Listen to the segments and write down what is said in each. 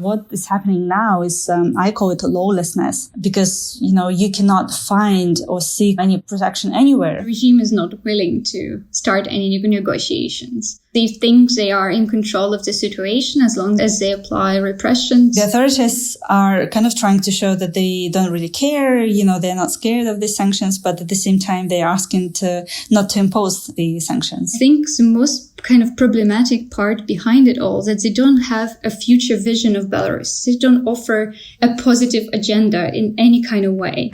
What is happening now is, I call it lawlessness, because, you cannot find or seek any protection anywhere. The regime is not willing to start any negotiations. They think they are in control of the situation as long as they apply repressions. The authorities are kind of trying to show that they don't really care, they're not scared of these sanctions, but at the same time, they're asking not to impose the sanctions. I think the most kind of problematic part behind it all is that they don't have a future vision of Belarus. They don't offer a positive agenda in any kind of way.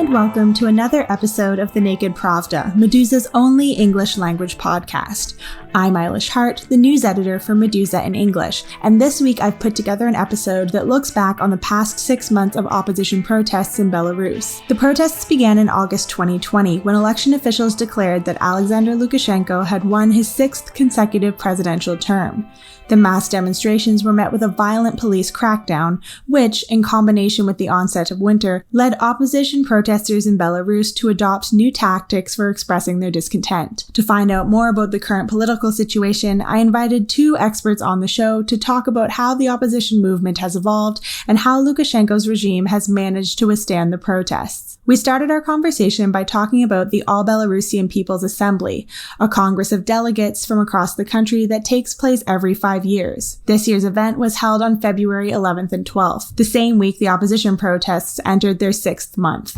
Welcome to another episode of The Naked Pravda, Meduza's only English language podcast. I'm Eilish Hart, the news editor for Meduza in English, and this week I've put together an episode that looks back on the past 6 months of opposition protests in Belarus. The protests began in August 2020 when election officials declared that Alexander Lukashenko had won his 6th consecutive presidential term. The mass demonstrations were met with a violent police crackdown, which, in combination with the onset of winter, led opposition protesters in Belarus to adopt new tactics for expressing their discontent. To find out more about the current political situation, I invited 2 experts on the show to talk about how the opposition movement has evolved and how Lukashenko's regime has managed to withstand the protests. We started our conversation by talking about the All Belarusian People's Assembly, a congress of delegates from across the country that takes place every 5 years. This year's event was held on February 11th and 12th, the same week the opposition protests entered their 6th month.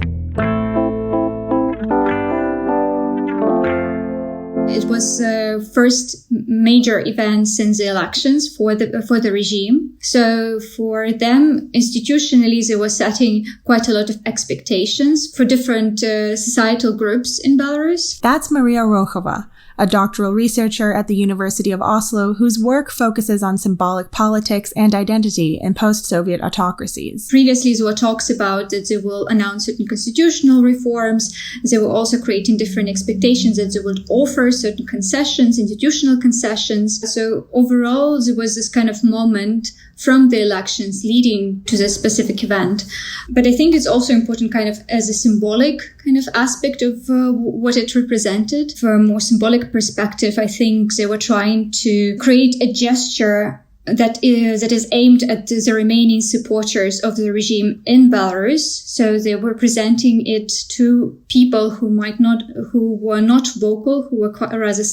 It was the first major event since the elections for the regime. So for them, institutionally, they were setting quite a lot of expectations for different societal groups in Belarus. That's Maria Rochova, a doctoral researcher at the University of Oslo whose work focuses on symbolic politics and identity in post-Soviet autocracies. Previously, there were talks about that they will announce certain constitutional reforms. They were also creating different expectations that they would offer certain concessions, institutional concessions. So overall, there was this kind of moment from the elections leading to this specific event. But I think it's also important kind of as a symbolic kind of aspect of what it represented. From a more symbolic perspective, I think they were trying to create a gesture that is aimed at the remaining supporters of the regime in Belarus. So they were presenting it to people who were not vocal, who were rather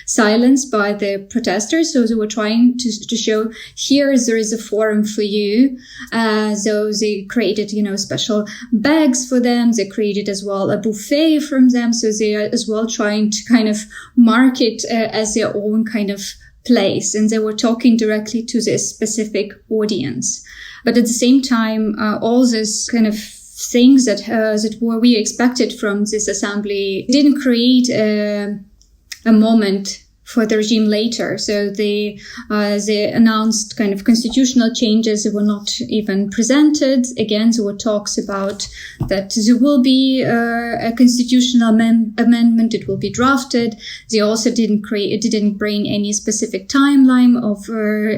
silenced by the protesters. So they were trying to show, here there is a forum for you. So they created, special bags for them. They created as well a buffet from them. So they are as well trying to kind of mark it as their own kind of place, and they were talking directly to this specific audience. But at the same time, all this kind of things that were we expected from this assembly didn't create a moment for the regime later. So they announced kind of constitutional changes that were not even presented. Again, there were talks about that there will be a constitutional amendment. It will be drafted. They also didn't bring any specific timeline of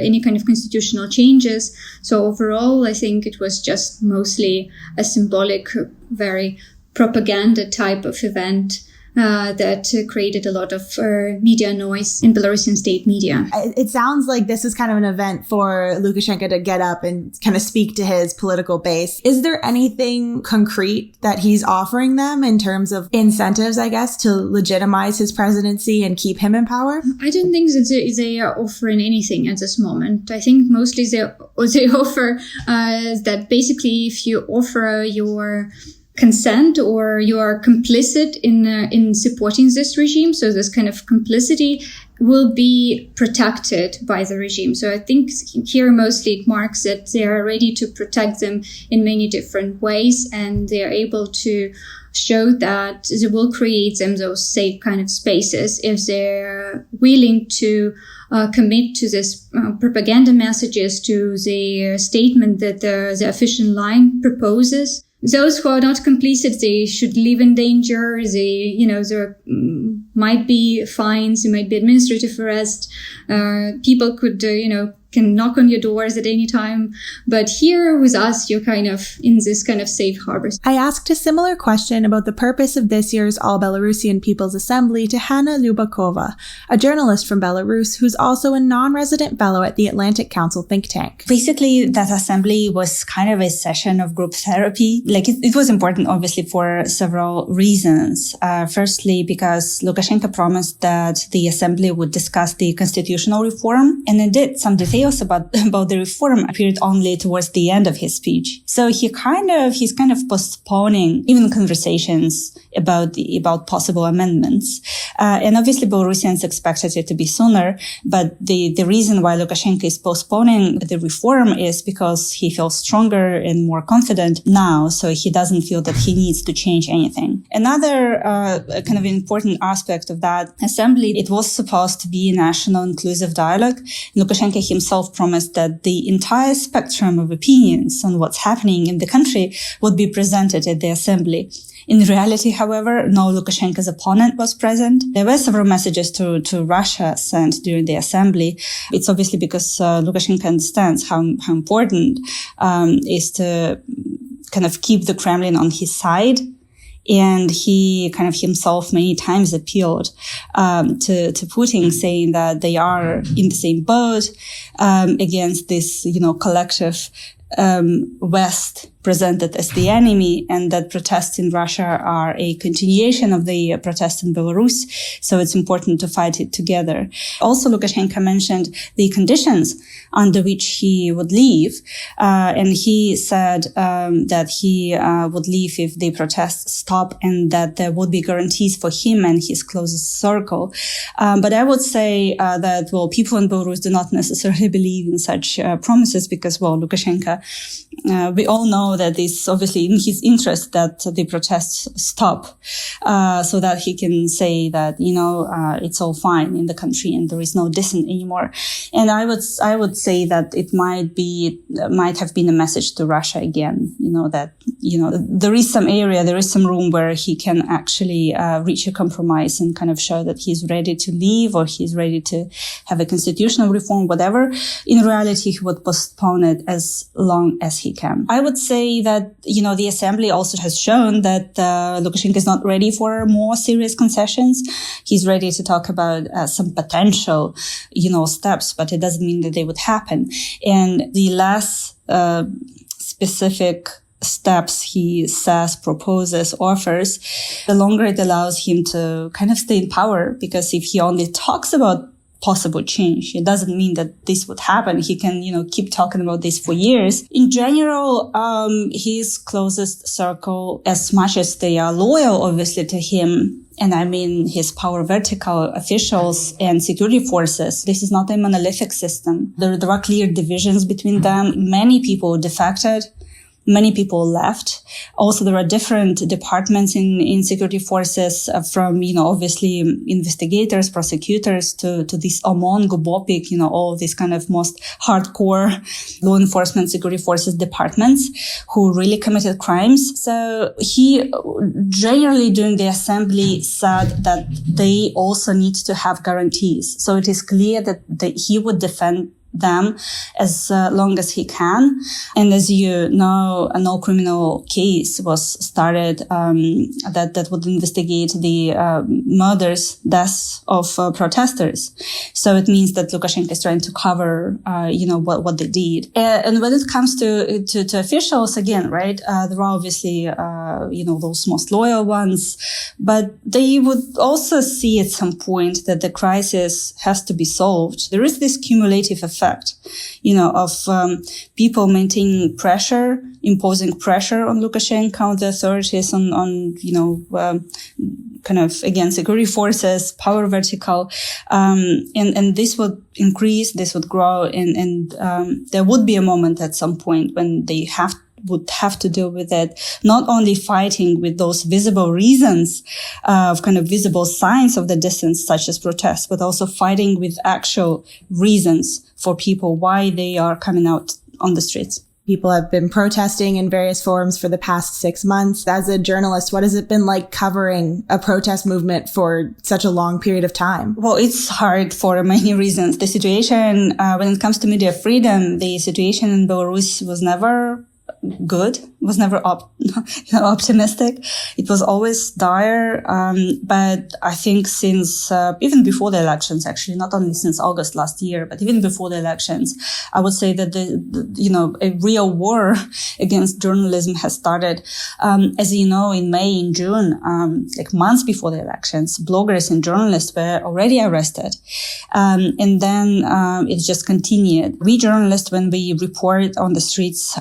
any kind of constitutional changes. So overall, I think it was just mostly a symbolic, very propaganda type of event that created a lot of media noise in Belarusian state media. It sounds like this is kind of an event for Lukashenko to get up and kind of speak to his political base. Is there anything concrete that he's offering them in terms of incentives, I guess, to legitimize his presidency and keep him in power? I don't think that they are offering anything at this moment. I think mostly they offer that basically if you offer your consent or you are complicit in supporting this regime. So this kind of complicity will be protected by the regime. So I think here mostly it marks that they are ready to protect them in many different ways, and they are able to show that they will create them those safe kind of spaces if they're willing to commit to this propaganda messages, to the statement that the official line proposes. Those who are not complicit, they should live in danger. They're might be fines, it might be administrative arrest. People could, can knock on your doors at any time. But here with us, you're kind of in this kind of safe harbor. I asked a similar question about the purpose of this year's All Belarusian People's Assembly to Hanna Lubakova, a journalist from Belarus who's also a non-resident fellow at the Atlantic Council think tank. Basically, that assembly was kind of a session of group therapy. Like it was important, obviously, for several reasons. Firstly, because Lukashenko promised that the assembly would discuss the constitutional reform, and it did. Some details about the reform appeared only towards the end of his speech. So he's kind of postponing even conversations about possible amendments. And obviously Belarusians expected it to be sooner, but the reason why Lukashenko is postponing the reform is because he feels stronger and more confident now, so he doesn't feel that he needs to change anything. Another kind of important aspect of that assembly, it was supposed to be a national inclusive dialogue. Lukashenko himself promised that the entire spectrum of opinions on what's happening in the country would be presented at the assembly. In reality, however, no Lukashenko's opponent was present. There were several messages to Russia sent during the assembly. It's obviously because Lukashenko understands how important is to kind of keep the Kremlin on his side. And he kind of himself many times appealed to Putin, saying that they are in the same boat against this, collective West presented as the enemy, and that protests in Russia are a continuation of the protests in Belarus. So it's important to fight it together. Also, Lukashenko mentioned the conditions under which he would leave. And he said that he would leave if the protests stop and that there would be guarantees for him and his closest circle. But I would say that, people in Belarus do not necessarily believe in such promises because, Lukashenko, we all know that it's obviously in his interest that the protests stop, so that he can say that, it's all fine in the country and there is no dissent anymore. And I would say that it might have been a message to Russia again, that, there is some room where he can actually reach a compromise and kind of show that he's ready to leave or he's ready to have a constitutional reform, whatever. In reality, he would postpone it as long as he can. I would say that, the assembly also has shown that Lukashenko is not ready for more serious concessions. He's ready to talk about some potential, steps, but it doesn't mean that they would happen. And the less specific steps he says, proposes, offers, the longer it allows him to kind of stay in power. Because if he only talks about possible change, it doesn't mean that this would happen. He can, keep talking about this for years. In general, his closest circle, as much as they are loyal, obviously, to him, and I mean his power vertical officials and security forces, this is not a monolithic system. There are clear divisions between them. Many people defected. Many people left. Also, there are different departments in security forces from, obviously investigators, prosecutors to this OMON, GUBOPIK, all these kind of most hardcore law enforcement security forces departments who really committed crimes. So he generally during the assembly said that they also need to have guarantees. So it is clear that he would defend them as long as he can. And as you know, no criminal case was started that would investigate the deaths of protesters. So it means that Lukashenko is trying to cover, what they did. And when it comes to officials, again, right, there are obviously, those most loyal ones, but they would also see at some point that the crisis has to be solved. There is this cumulative effect, of people maintaining pressure, imposing pressure on Lukashenko, on the authorities, on kind of, again, security forces, power vertical. And this would increase, this would grow, and there would be a moment at some point when they would have to deal with it, not only fighting with those visible reasons of kind of visible signs of the dissent, such as protests, but also fighting with actual reasons for people why they are coming out on the streets. People have been protesting in various forums for the past 6 months. As a journalist, what has it been like covering a protest movement for such a long period of time? Well, it's hard for many reasons. The situation, when it comes to media freedom, the situation in Belarus was never good, was never optimistic. It was always dire. But I think since, even before the elections, actually, not only since August last year, but even before the elections, I would say that a real war against journalism has started. As you know, in May, in June, like months before the elections, bloggers and journalists were already arrested. And then, it just continued. We journalists, when we report on the streets,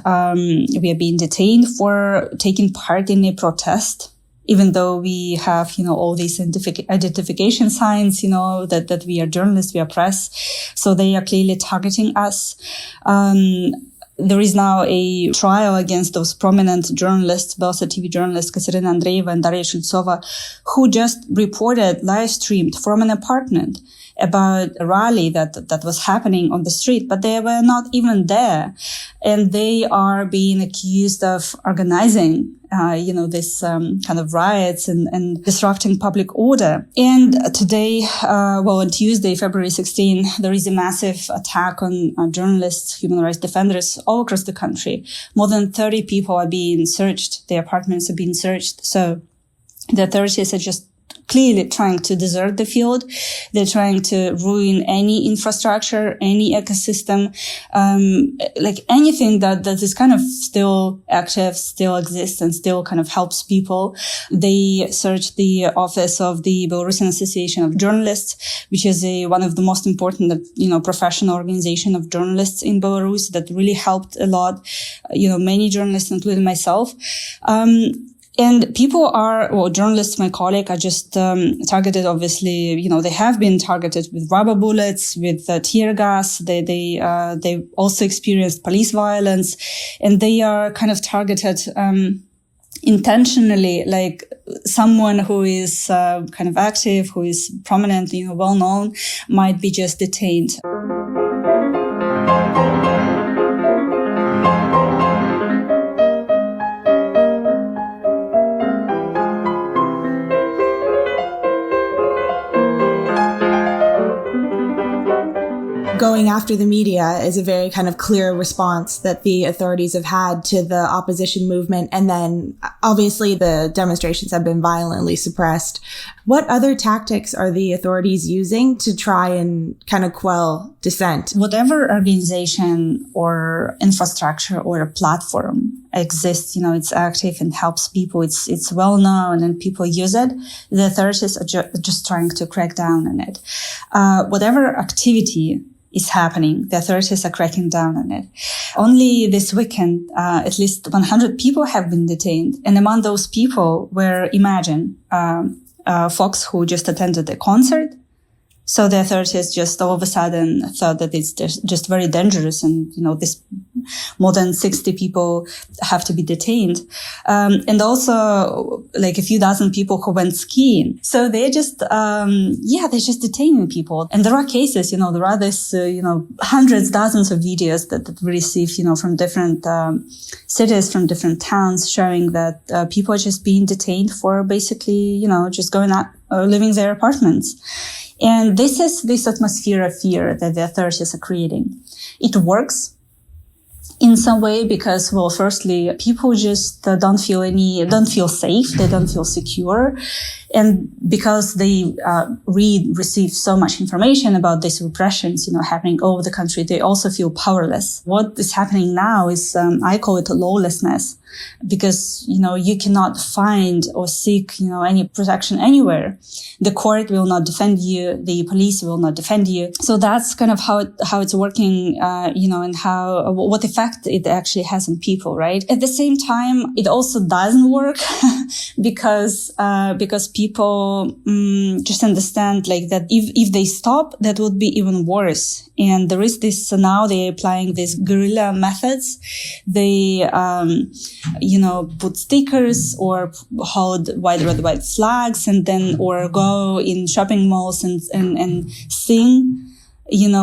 we are being detained for taking part in a protest, even though we have, all these identification signs, that we are journalists, we are press. So they are clearly targeting us. There is now a trial against those prominent journalists, Belarusian TV journalists, Katerina Andreeva and Daria Shultsova, who just reported, live streamed from an apartment about a rally that was happening on the street, but they were not even there. And they are being accused of organizing, this kind of riots and disrupting public order. And today, on Tuesday, February 16, there is a massive attack on journalists, human rights defenders all across the country. More than 30 people are being searched. Their apartments are being searched. So the authorities are just clearly trying to desert the field. They're trying to ruin any infrastructure, any ecosystem, like anything that is kind of still active, still exists, and still kind of helps people. They searched the office of the Belarusian Association of Journalists, which is one of the most important, professional organization of journalists in Belarus that really helped a lot. Many journalists, including myself. And people journalists, my colleague, are just targeted, obviously, they have been targeted with rubber bullets, with tear gas. They also experienced police violence, and they are kind of targeted intentionally, like someone who is kind of active, who is prominent, well known, might be just detained. Going after the media is a very kind of clear response that the authorities have had to the opposition movement. And then obviously the demonstrations have been violently suppressed. What other tactics are the authorities using to try and kind of quell dissent? Whatever organization or infrastructure or a platform exists, it's active and helps people. It's well known and people use it. The authorities are just trying to crack down on it. Whatever activity is happening, the authorities are cracking down on it. Only this weekend, at least 100 people have been detained. And among those people were, imagine, folks who just attended a concert. So the authorities just all of a sudden thought that it's just very dangerous. And, this more than 60 people have to be detained. And also like a few dozen people who went skiing. So they're just, they're just detaining people. And there are cases, there are this, hundreds, dozens of videos that we receive, from different, cities, from different towns showing that, people are just being detained for basically, just going out, leaving their apartments. And this is this atmosphere of fear that the authorities are creating. It works in some way because, well, firstly, people just don't feel safe. They don't feel secure. And because they receive so much information about these repressions, happening all over the country, they also feel powerless. What is happening now is, I call it lawlessness, because, you cannot find or seek, any protection anywhere. The court will not defend you. The police will not defend you. So that's kind of how it's working, and what effect it actually has on people, right? At the same time, it also doesn't work because people just understand like that if they stop, that would be even worse. And there is this, now they're applying these guerrilla methods. They, put stickers or hold white, red, white flags and then, or go in shopping malls and sing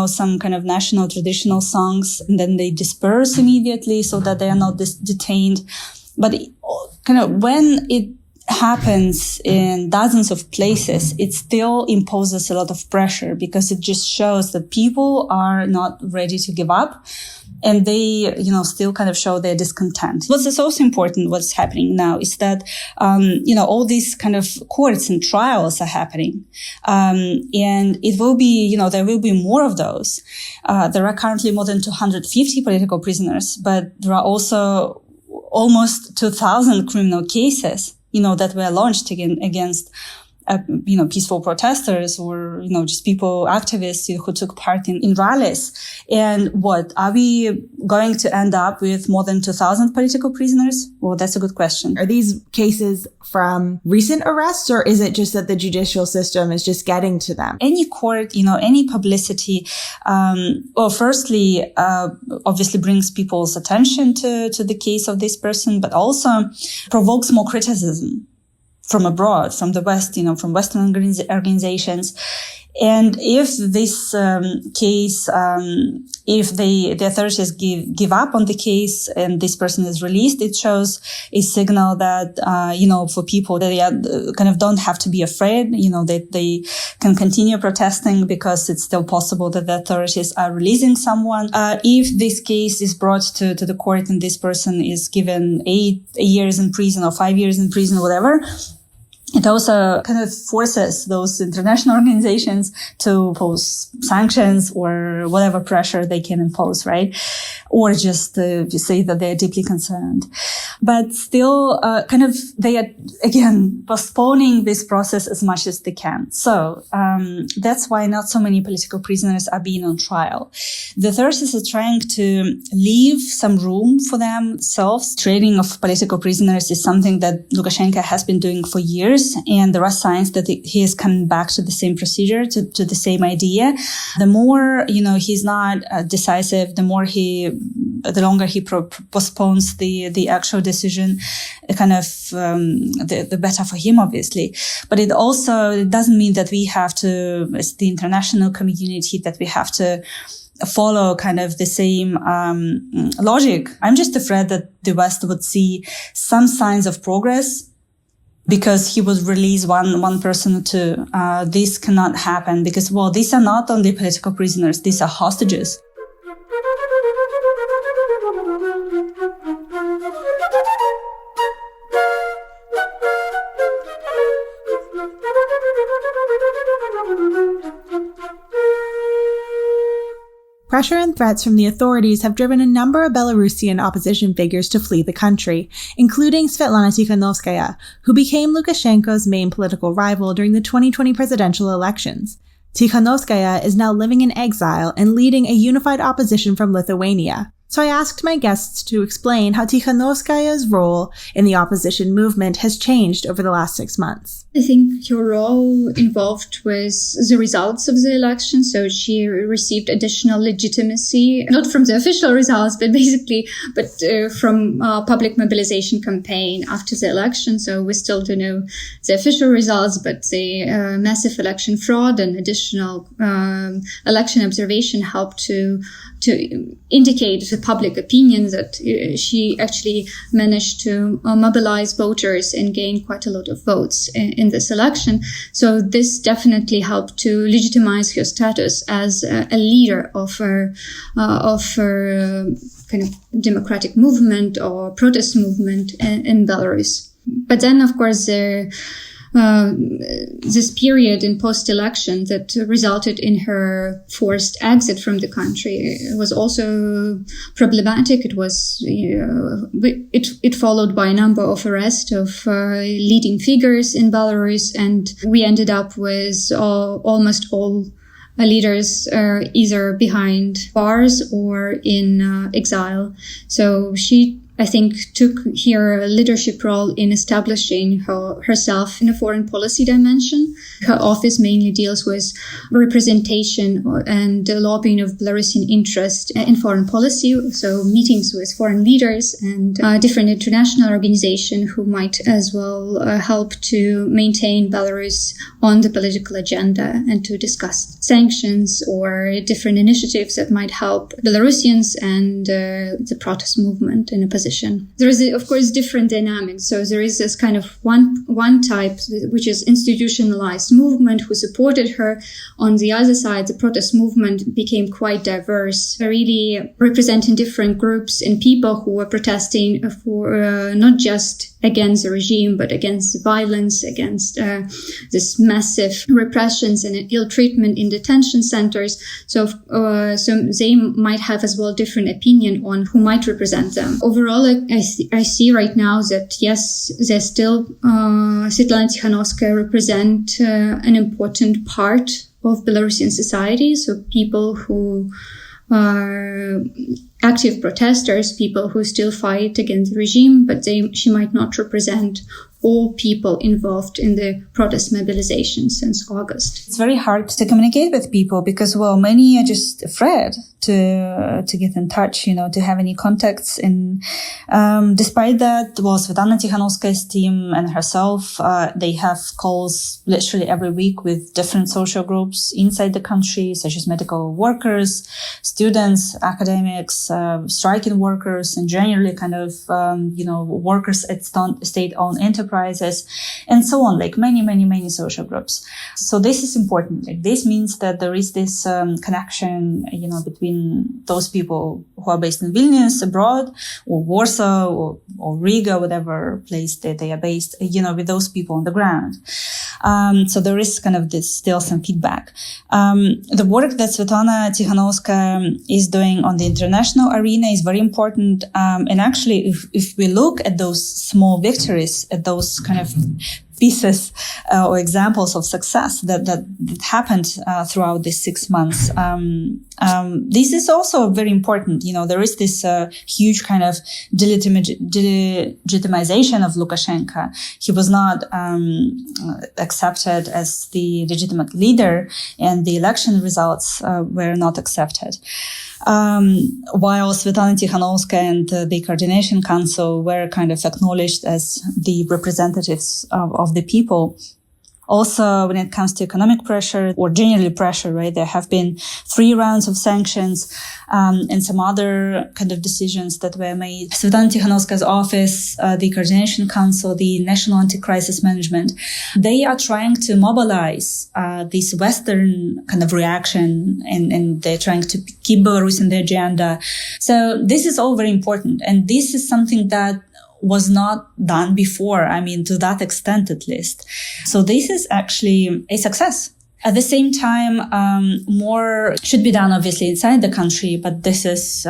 some kind of national traditional songs, and then they disperse immediately so that they are not detained. But when it happens in dozens of places, it still imposes a lot of pressure because it just shows that people are not ready to give up. And they, still kind of show their discontent. What's also important, what's happening now is that, all these kind of courts and trials are happening. And it will be, there will be more of those. There are currently more than 250 political prisoners, but there are also almost 2,000 criminal cases, that were launched against peaceful protesters or, just people, activists who took part in rallies. And are we going to end up with more than 2,000 political prisoners? Well, that's a good question. Are these cases from recent arrests, or is it just that the judicial system is just getting to them? Any court, any publicity, firstly, obviously brings people's attention to the case of this person, but also provokes more criticism from abroad, from the West, from Western organizations. And if this case, if the authorities give up on the case and this person is released, it shows a signal that, for people that they kind of don't have to be afraid, that they can continue protesting because it's still possible that the authorities are releasing someone. If this case is brought to the court and this person is given 8 years in prison or 5 years in prison, whatever, it also kind of forces those international organizations to impose sanctions or whatever pressure they can impose, right? Or just say that they're deeply concerned. But still, they are, again, postponing this process as much as they can. So, that's why not so many political prisoners are being on trial. The authorities are trying to leave some room for themselves. Trading of political prisoners is something that Lukashenko has been doing for years. And there are signs that he is coming back to the same procedure, to the same idea. The more, he's not decisive, the longer he postpones the actual decision, the better for him, obviously. But it doesn't mean that we have to, as the international community, that we have to follow kind of the same logic. I'm just afraid that the West would see some signs of progress because he would release one person or two. This cannot happen because, these are not only political prisoners, these are hostages. Pressure and threats from the authorities have driven a number of Belarusian opposition figures to flee the country, including Svetlana Tikhanovskaya, who became Lukashenko's main political rival during the 2020 presidential elections. Tikhanovskaya is now living in exile and leading a unified opposition from Lithuania. So I asked my guests to explain how Tikhanovskaya's role in the opposition movement has changed over the last 6 months. I think her role involved with the results of the election. So she received additional legitimacy, not from the official results, but from public mobilization campaign after the election. So we still don't know the official results, but the massive election fraud and additional election observation helped to indicate the public opinion that she actually managed to mobilize voters and gain quite a lot of votes in this election. So this definitely helped to legitimize her status as a leader of her kind of democratic movement or protest movement in Belarus. But then, of course, this period in post-election that resulted in her forced exit from the country was also problematic. It was, it followed by a number of arrests of leading figures in Belarus, and we ended up with almost all leaders either behind bars or in exile. So she I think, took here a leadership role in establishing herself in a foreign policy dimension. Her office mainly deals with representation and lobbying of Belarusian interest in foreign policy, so meetings with foreign leaders and different international organizations who might as well help to maintain Belarus on the political agenda and to discuss sanctions or different initiatives that might help Belarusians and the protest movement in a position. There is, of course, different dynamics. So there is this kind of one type, which is institutionalized movement who supported her. On the other side, the protest movement became quite diverse, really representing different groups and people who were protesting for not just against the regime, but against the violence, against this massive repressions and ill treatment in detention centers. So they might have as well different opinion on who might represent them. Overall, I see right now that yes, there's still Svetlana Tikhanovskaya represent an important part of Belarusian society. So people who are active protesters, people who still fight against the regime, but she might not represent all people involved in the protest mobilization since August. It's very hard to communicate with people because, well, many are just afraid to get in touch, to have any contacts. And despite that, well, Svetlana Tikhanovskaya's team and herself, they have calls literally every week with different social groups inside the country, such as medical workers, students, academics, striking workers, and generally kind of, workers at state-owned enterprises, and so on, like many social groups. So this is important. Like, this means that there is this connection, between those people who are based in Vilnius, abroad, or Warsaw, or Riga, whatever place that they are based, with those people on the ground. So there is kind of this still some feedback. The work that Svetlana Tikhanovskaya is doing on the international arena is very important. And actually, if we look at those small victories, at those kind of pieces or examples of success that happened throughout these 6 months. This is also very important. There is this huge kind of delegitimization of Lukashenko. He was not accepted as the legitimate leader, and the election results were not accepted. While Svetlana Tikhanovskaya and the Coordination Council were kind of acknowledged as the representatives of the people. Also, when it comes to economic pressure or generally pressure, right, there have been 3 rounds of sanctions and some other kind of decisions that were made. Svetlana Tikhanovskaya's office, the Coordination Council, the National Anti-Crisis Management, they are trying to mobilize this Western kind of reaction, and they're trying to keep Belarus in the agenda. So this is all very important, and this is something that was not done before. I mean, to that extent, at least. So this is actually a success. At the same time, more should be done, obviously, inside the country. But this is,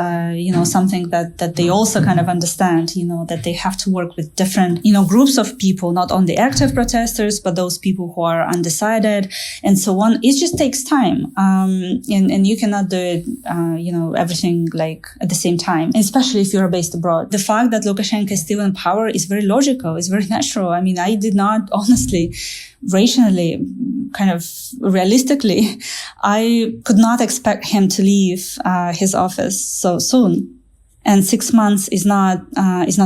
something that they also kind of understand, that they have to work with different, groups of people, not only active protesters, but those people who are undecided and so on. It just takes time. And you cannot do it, everything like at the same time, especially if you're based abroad. The fact that Lukashenko is still in power is very logical. It's very natural. I mean, I did not, honestly, rationally, kind of realistically, I could not expect him to leave his office so soon. And 6 months is not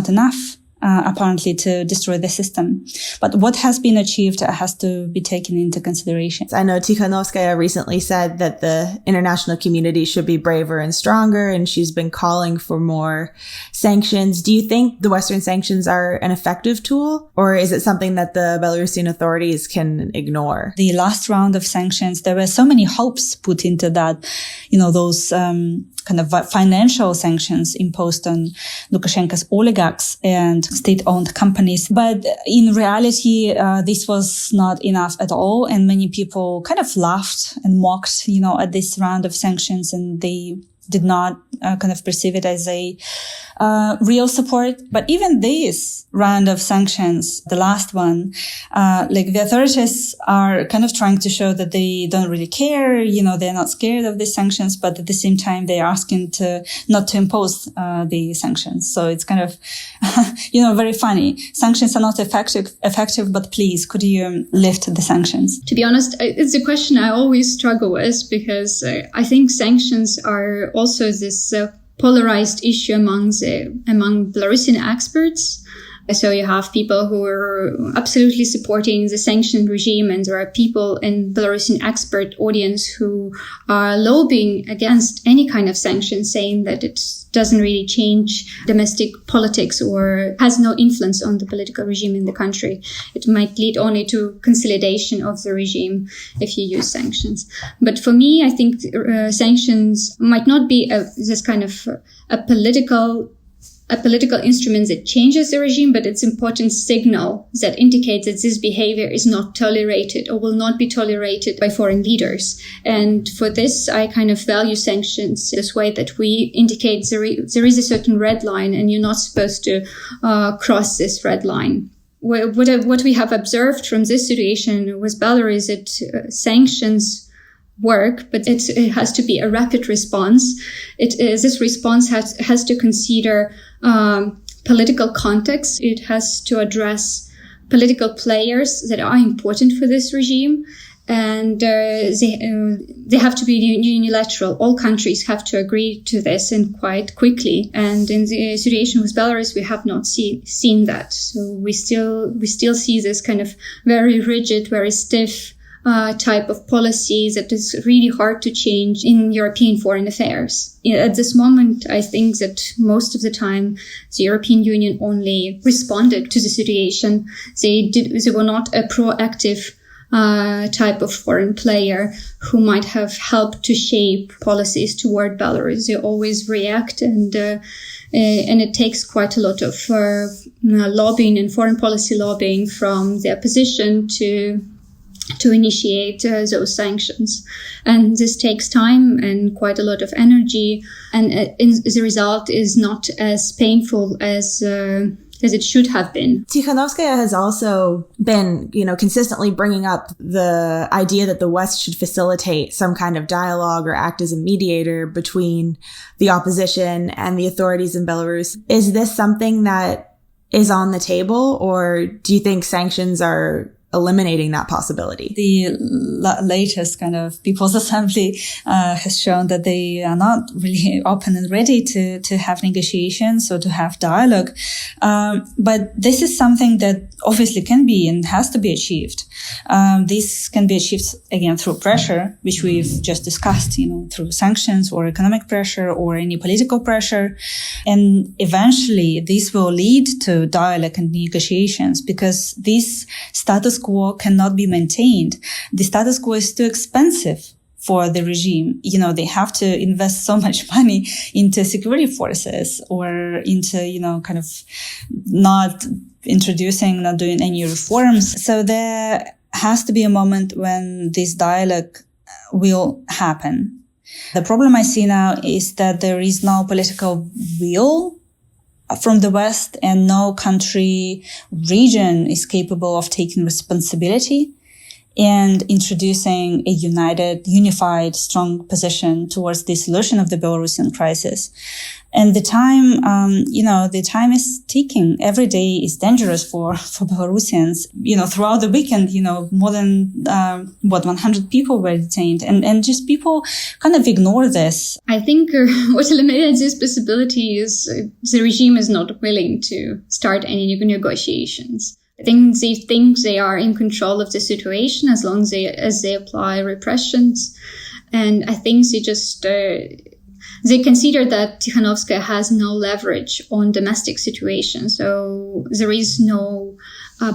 enough, apparently, to destroy the system. But what has been achieved has to be taken into consideration. I know Tikhanovskaya recently said that the international community should be braver and stronger, and she's been calling for more sanctions. Do you think the Western sanctions are an effective tool, or is it something that the Belarusian authorities can ignore? The last round of sanctions, there were so many hopes put into that, those kind of financial sanctions imposed on Lukashenko's oligarchs and state-owned companies. But in reality, this was not enough at all. And many people kind of laughed and mocked, at this round of sanctions, and they did not kind of perceive it as a real support. But even this round of sanctions, the last one, the authorities are kind of trying to show that they don't really care, they're not scared of these sanctions, but at the same time, they're asking not to impose the sanctions. So it's kind of, very funny. Sanctions are not effective, but please, could you lift the sanctions? To be honest, it's a question I always struggle with, because I think sanctions are also this polarized issue among Belarusian experts. So you have people who are absolutely supporting the sanction regime, and there are people in Belarusian expert audience who are lobbying against any kind of sanctions, saying that it doesn't really change domestic politics or has no influence on the political regime in the country. It might lead only to consolidation of the regime if you use sanctions. But for me, I think sanctions might not be this kind of a political instrument that changes the regime, but it's an important signal that indicates that this behavior is not tolerated or will not be tolerated by foreign leaders. And for this, I kind of value sanctions this way, that we indicate there is a certain red line and you're not supposed to cross this red line. What we have observed from this situation with Belarus is that sanctions work, but it has to be a rapid response. This response has to consider political context. It has to address political players that are important for this regime, and they have to be unilateral. All countries have to agree to this, and quite quickly. And in the situation with Belarus, we have not seen that. So we still see this kind of very rigid, very stiff type of policy that is really hard to change in European foreign affairs. At this moment, I think that most of the time, the European Union only responded to the situation. They were not a proactive type of foreign player who might have helped to shape policies toward Belarus. They always react, and it takes quite a lot of lobbying and foreign policy lobbying from the opposition to initiate those sanctions. And this takes time and quite a lot of energy. And the result is not as painful as it should have been. Tikhanovskaya has also been, consistently bringing up the idea that the West should facilitate some kind of dialogue or act as a mediator between the opposition and the authorities in Belarus. Is this something that is on the table, or do you think sanctions are eliminating that possibility? The latest kind of People's Assembly has shown that they are not really open and ready to have negotiations or to have dialogue. But this is something that obviously can be and has to be achieved. This can be achieved, again, through pressure, which we've just discussed, through sanctions or economic pressure or any political pressure. And eventually this will lead to dialogue and negotiations, because this status quo cannot be maintained. The status quo is too expensive for the regime. They have to invest so much money into security forces or into, kind of not doing any reforms. So there has to be a moment when this dialogue will happen. The problem I see now is that there is no political will from the West, and no country region is capable of taking responsibility and introducing a unified, strong position towards the solution of the Belarusian crisis. And the time is ticking. Every day is dangerous for Belarusians. Throughout the weekend, more than, 100 people were detained, and just people kind of ignore this. I think what eliminates this possibility is the regime is not willing to start any negotiations. I think they are in control of the situation as long as they apply repressions. And I think they consider that Tikhanovskaya has no leverage on domestic situations. So there is no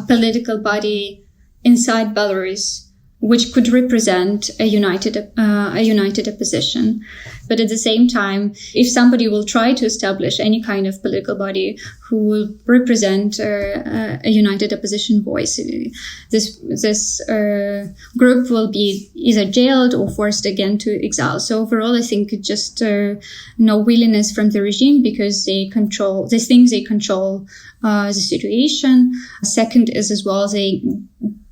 political body inside Belarus which could represent a united opposition. But at the same time, if somebody will try to establish any kind of political body who will represent a united opposition voice, this group will be either jailed or forced again to exile. So overall, I think it's just no willingness from the regime, because they control the situation. Second is as well, they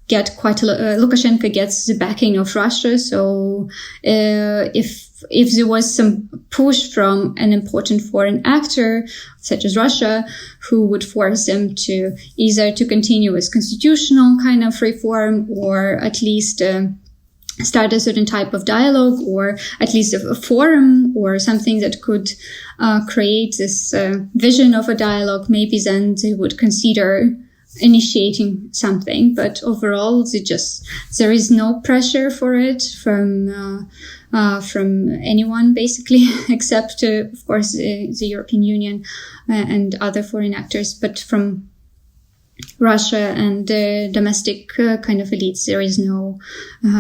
get quite a lot. Lukashenko gets the backing of Russia. So if there was some push from an important foreign actor, such as Russia, who would force them to either to continue with constitutional kind of reform, or at least start a certain type of dialogue, or at least a forum or something that could create this vision of a dialogue, maybe then they would consider initiating something. But overall, there is no pressure for it from anyone, basically, except of course the European Union and other foreign actors. But from Russia and domestic kind of elites, there is no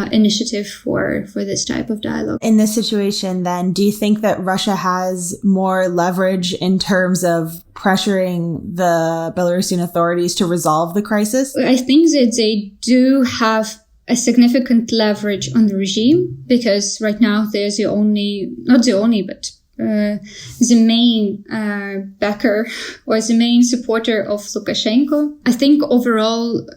initiative for this type of dialogue. In this situation, then, do you think that Russia has more leverage in terms of pressuring the Belarusian authorities to resolve the crisis? I think that they do have a significant leverage on the regime, because right now they're the main backer or the main supporter of Lukashenko. I think overall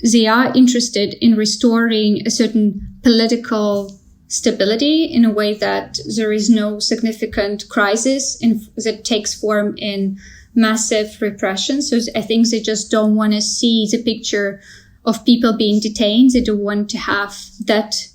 they are interested in restoring a certain political stability in a way that there is no significant crisis that takes form in massive repression. So I think they just don't want to see the picture of people being detained. They don't want to have that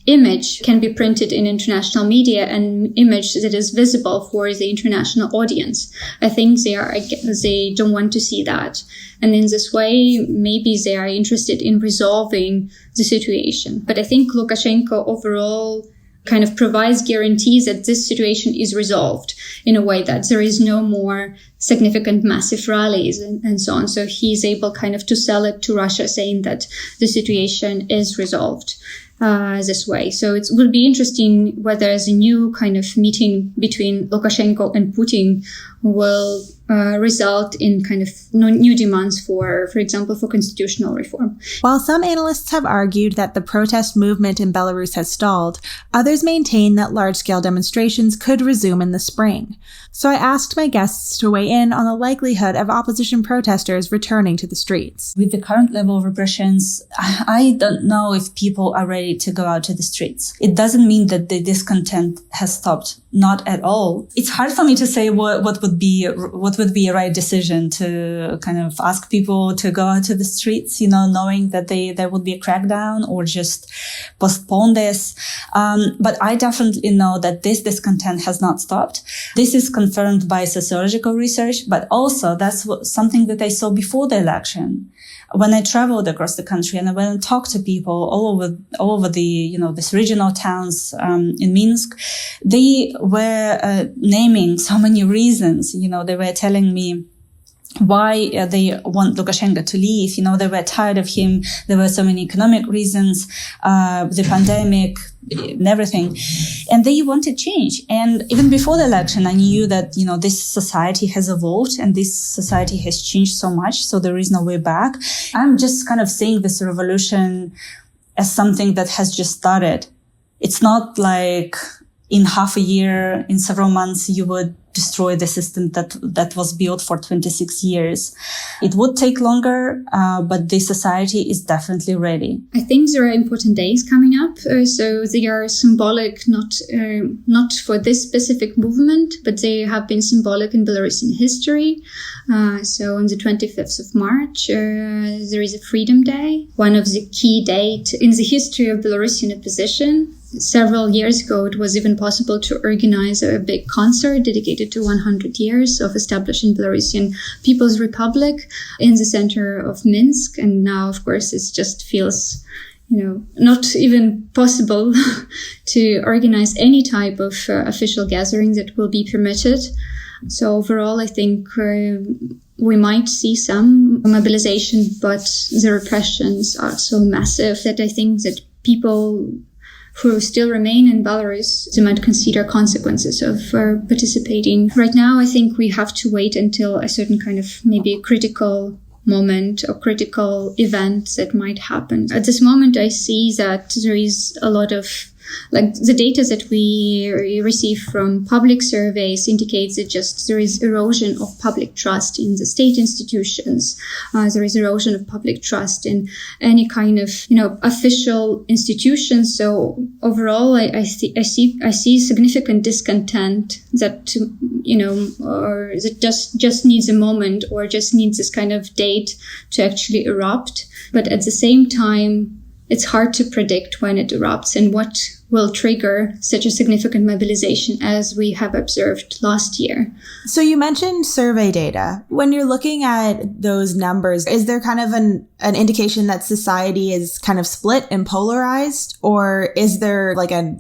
image can be printed in international media, an image that is visible for the international audience. I think they don't want to see that. And in this way, maybe they are interested in resolving the situation. But I think Lukashenko overall kind of provides guarantees that this situation is resolved in a way that there is no more significant massive rallies and so on. So he's able kind of to sell it to Russia, saying that the situation is resolved this way. So it will be interesting whether the new kind of meeting between Lukashenko and Putin will result in kind of new demands for example, for constitutional reform. While some analysts have argued that the protest movement in Belarus has stalled, others maintain that large-scale demonstrations could resume in the spring. So I asked my guests to weigh in on the likelihood of opposition protesters returning to the streets. With the current level of repressions, I don't know if people are ready to go out to the streets. It doesn't mean that the discontent has stopped. Not at all. It's hard for me to say what would be a right decision, to kind of ask people to go out to the streets, knowing that there would be a crackdown, or just postpone this. But I definitely know that this discontent has not stopped. This is confirmed by sociological research, but also that's something that I saw before the election. When I traveled across the country and I went and talked to people all over the, these regional towns, in Minsk, they were naming so many reasons. They were telling me why they want Lukashenko to leave. They were tired of him. There were so many economic reasons, the pandemic and everything. And they wanted change. And even before the election, I knew that, this society has evolved and this society has changed so much. So there is no way back. I'm just kind of seeing this revolution as something that has just started. It's not like in half a year, in several months, you would destroy the system that was built for 26 years. It would take longer, but the society is definitely ready. I think there are important days coming up. So they are symbolic, not for this specific movement, but they have been symbolic in Belarusian history. So on the 25th of March, there is a Freedom Day, one of the key dates in the history of Belarusian opposition. Several years ago, it was even possible to organize a big concert dedicated to 100 years of establishing Belarusian People's Republic in the center of Minsk. And now, of course, it just feels, not even possible to organize any type of official gathering that will be permitted. So overall, I think we might see some mobilization, but the repressions are so massive that I think that people who still remain in Belarus, they might consider consequences of participating. Right now, I think we have to wait until a certain kind of maybe critical moment or critical event that might happen. At this moment, I see that there is a lot of the data that we receive from public surveys indicates that just there is erosion of public trust in the state institutions. There is erosion of public trust in any kind of, official institutions. So overall, I see significant discontent that, or that just needs a moment or just needs this kind of date to actually erupt. But at the same time, it's hard to predict when it erupts and what will trigger such a significant mobilization as we have observed last year. So you mentioned survey data. When you're looking at those numbers, is there kind of an indication that society is kind of split and polarized? Or is there like a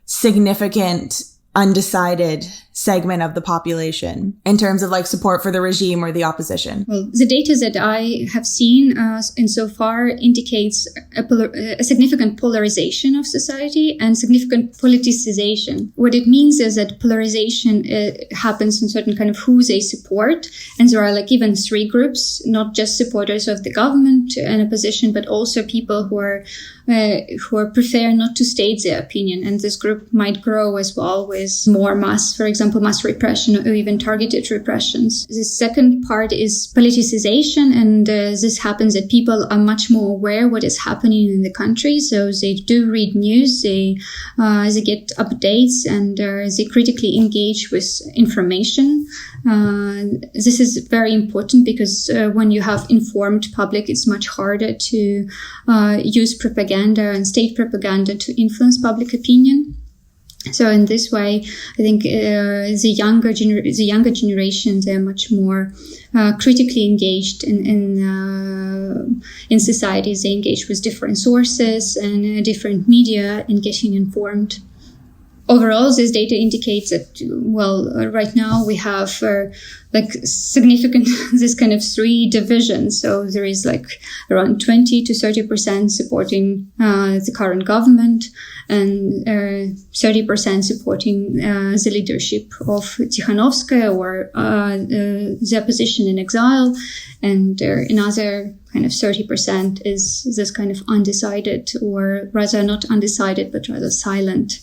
significant undecided segment of the population in terms of like support for the regime or the opposition? Well, the data that I have seen insofar indicates a significant polarization of society and significant politicization. What it means is that polarization happens in certain kind of who they support. And there are like even three groups, not just supporters of the government and opposition, but also people who prefer not to state their opinion. And this group might grow as well with more mass, for example, mass repression or even targeted repressions. The second part is politicization, and this happens that people are much more aware what is happening in the country. So they do read news, they get updates, and they critically engage with information. This is very important because when you have informed public, it's much harder to use propaganda and state propaganda to influence public opinion. So in this way, I think the younger generation, they're much more critically engaged in societies. They engage with different sources and different media in getting informed. Overall, this data indicates that, right now we have significant, this kind of three divisions. So there is like around 20 to 30% supporting the current government and 30% supporting the leadership of Tikhanovskaya or the opposition in exile. And another kind of 30% is this kind of undecided, or rather not undecided, but rather silent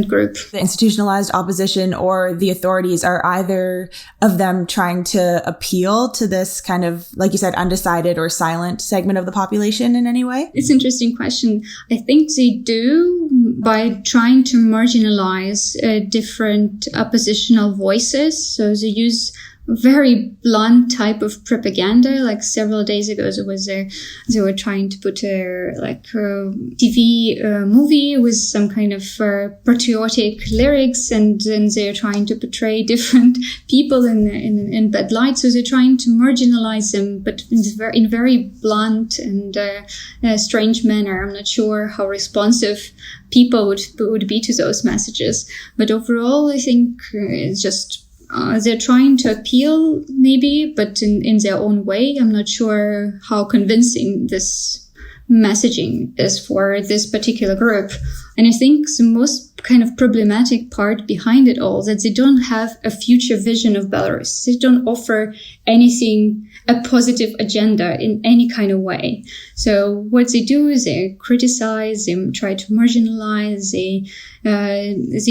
group. The institutionalized opposition or the authorities, are either of them trying to appeal to this kind of, like you said, undecided or silent segment of the population in any way? It's an interesting question. I think they do by trying to marginalize different oppositional voices. So they use very blunt type of propaganda. Like several days ago, they were trying to put a TV movie with some kind of patriotic lyrics, and then they're trying to portray different people in bad light. So they're trying to marginalize them, but in very blunt and strange manner. I'm not sure how responsive people would be to those messages. But overall, I think it's just they're trying to appeal, maybe, but in their own way. I'm not sure how convincing this messaging is for this particular group. And I think the most kind of problematic part behind it all, that they don't have a future vision of Belarus. They don't offer anything, a positive agenda in any kind of way. So what they do is they criticize, they try to marginalize, they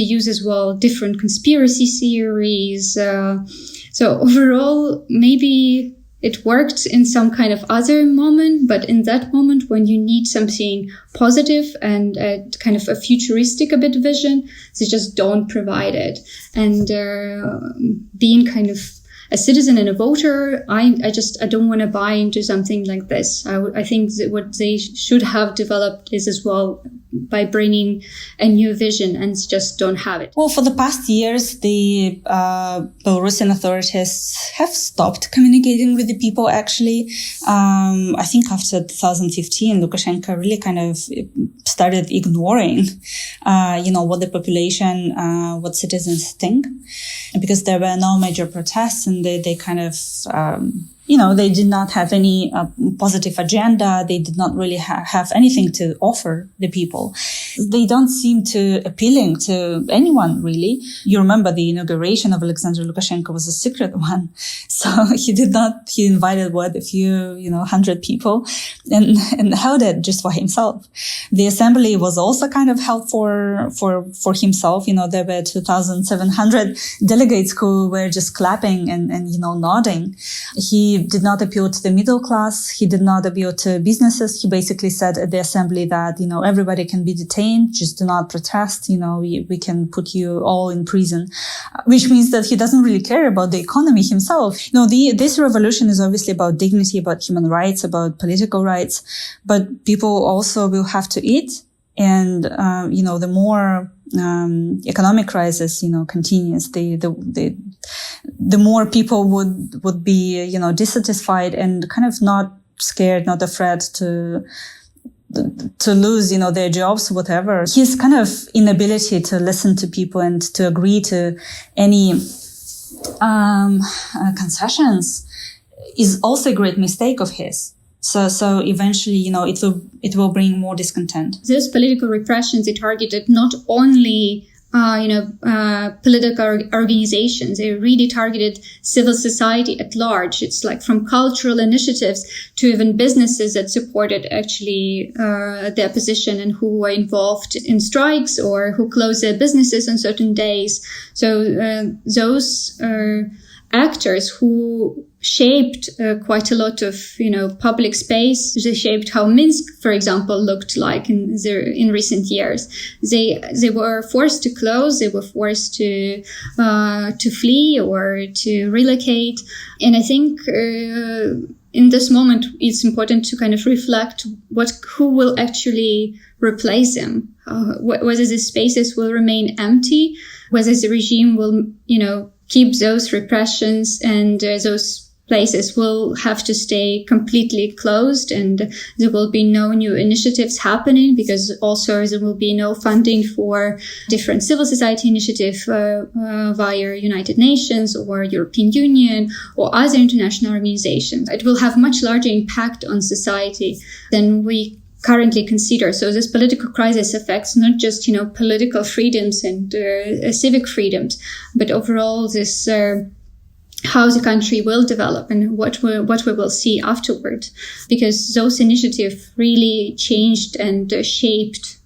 use as well different conspiracy theories. So overall, maybe it worked in some kind of other moment, but in that moment when you need something positive and kind of a futuristic a bit vision, they just don't provide it. And being kind of a citizen and a voter, I don't want to buy into something like this. I think that what they should have developed is as well by bringing a new vision, and just don't have it. Well, for the past years, the Belarusian authorities have stopped communicating with the people, actually. I think after 2015, Lukashenko really kind of started ignoring, what the population, what citizens think, because there were no major protests, and they kind of, they did not have any positive agenda. They did not really have anything to offer the people. They don't seem to appealing to anyone, really. You remember the inauguration of Alexander Lukashenko was a secret one. So he invited a few, 100 people and held it just for himself. The assembly was also kind of held for himself. There were 2,700 delegates who were just clapping and nodding. He did not appeal to the middle class. He did not appeal to businesses. He basically said at the assembly that, everybody can be detained. Just do not protest. We can put you all in prison, which means that he doesn't really care about the economy himself. This revolution is obviously about dignity, about human rights, about political rights, but people also will have to eat. And, the more, economic crisis, continues, the more people would be, dissatisfied and kind of not scared, not afraid to lose, their jobs, whatever. His kind of inability to listen to people and to agree to any, concessions is also a great mistake of his. So eventually, it will bring more discontent. Those political repressions, they targeted not only, political organizations. They really targeted civil society at large. It's like from cultural initiatives to even businesses that supported actually, the opposition and who were involved in strikes or who closed their businesses on certain days. So, those, actors who shaped quite a lot of, public space. They shaped how Minsk, for example, looked like in recent years. They were forced to close. They were forced to flee or to relocate. And I think, in this moment, it's important to kind of reflect who will actually replace them, whether the spaces will remain empty, whether the regime will, keep those repressions and those places will have to stay completely closed, and there will be no new initiatives happening because also there will be no funding for different civil society initiative via United Nations or European Union or other international organizations. It will have much larger impact on society than we currently consider. So this political crisis affects not just, political freedoms and civic freedoms, but overall this how the country will develop and what we will see afterward, because those initiatives really changed and shaped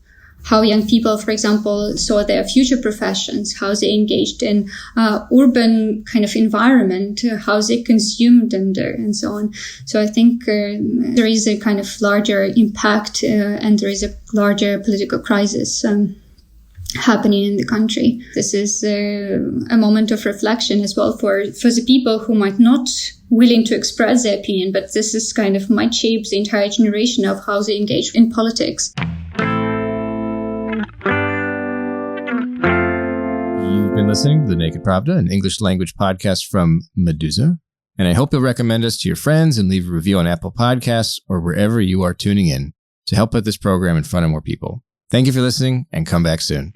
how young people, for example, saw their future professions, how they engaged in urban kind of environment, how they consumed and so on. So I think there is a kind of larger impact and there is a larger political crisis happening in the country. This is a moment of reflection as well for the people who might not willing to express their opinion, but this is kind of might shape the entire generation of how they engage in politics. You've been listening to The Naked Pravda, an English language podcast from Meduza, and I hope you'll recommend us to your friends and leave a review on Apple Podcasts or wherever you are tuning in to help put this program in front of more people. Thank you for listening, and come back soon.